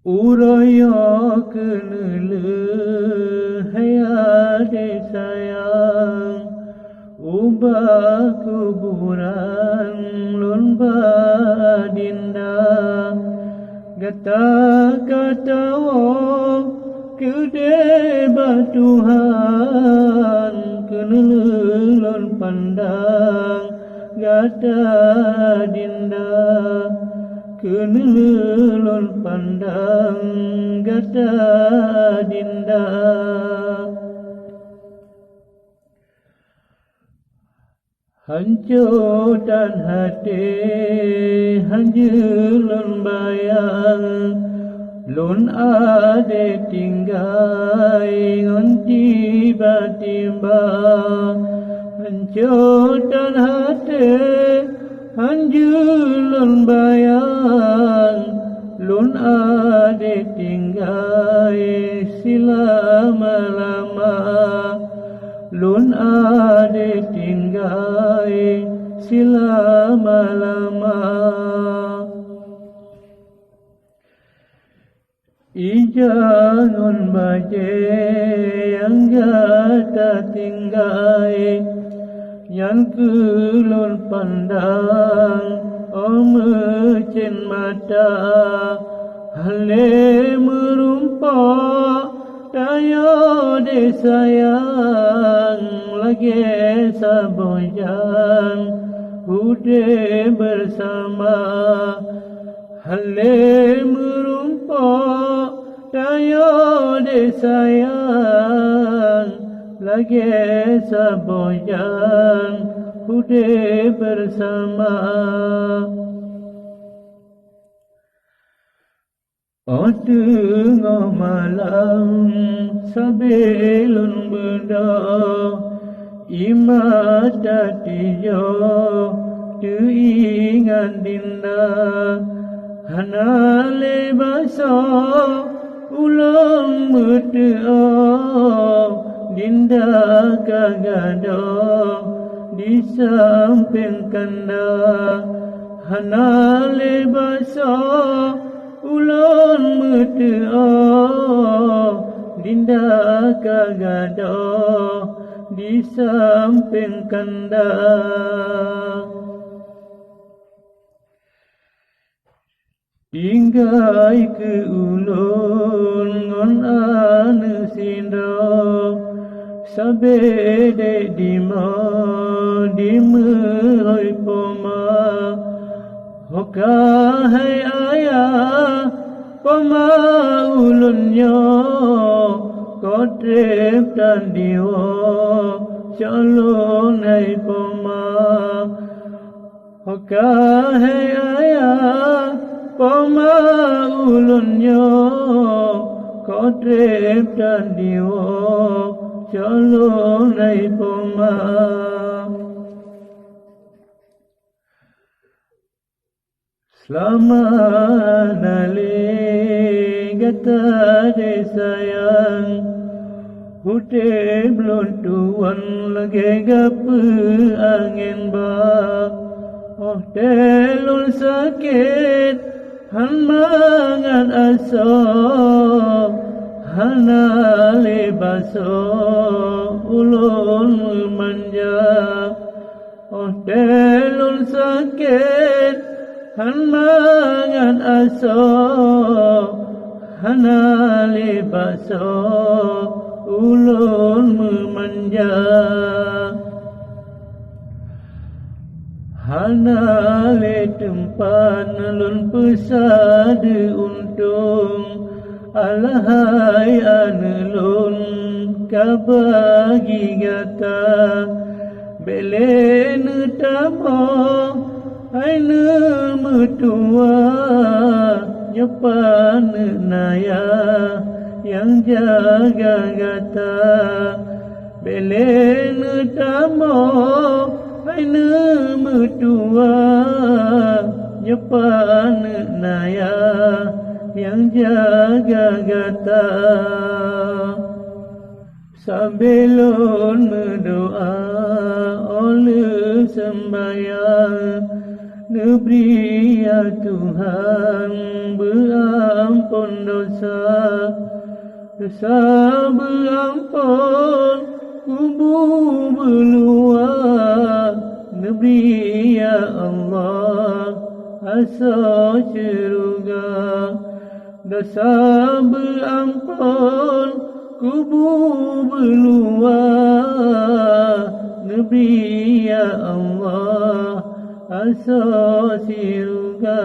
Uraya kenele hayade sayang Ubah kuburan lomba dinda Kata-kata kede Tuhan kenelon pandang gata dinda kenelon pandang gata dinda hancur dan hati hanjulun bayang lun ade tinggai ngon tiba-tiba hancur dan hati hanjulun bayang lun ade tinggai selama-lama lun ade tinggai selama-lama Ijangun baje yang gata tinggai yang kulun pandang omecin mata hale merumpa tayo de sayang lagi sabojan hude bersama hale merumpa tayo de sayang lagi sabojan hude bersama tengah malam sebelum benda imata tiyo teringat dinda hanale basa ulang berdoa dinda kagada di samping kanda hanale basa ulang berdoa dinda kagada di samping kanda tinggai ke ulun ngon anu sindo sabede dima oi poma hokahai ayah poma ulunnya kotrep dan diwa calon hai poma hokahai ayah poma ulunnya kotrep dan diwa calon hai poma Selamat nali gata de sayang Hute belum tuan lagi gapu angin ba Oh telul sakit han mangan aso hana lebaso ulun manja Oh telul sakit han mangan aso hana lebaso ulun memanja hana le tempat ulun pesade untung alahai anulun kabagi gata bele nutamo aina mutua nyapan naya yang jaga gata bele nutamo aina mutua nyapan naya yang jaga gata sambilun berdoa oleh sembahyang Neberi ya Tuhan berampun ampun dosa, dosa berampun, kubur berluar, negeri ya Allah, asal syurga. Dosa berampun, kubur berluar, negeri ya Allah, asal syurga.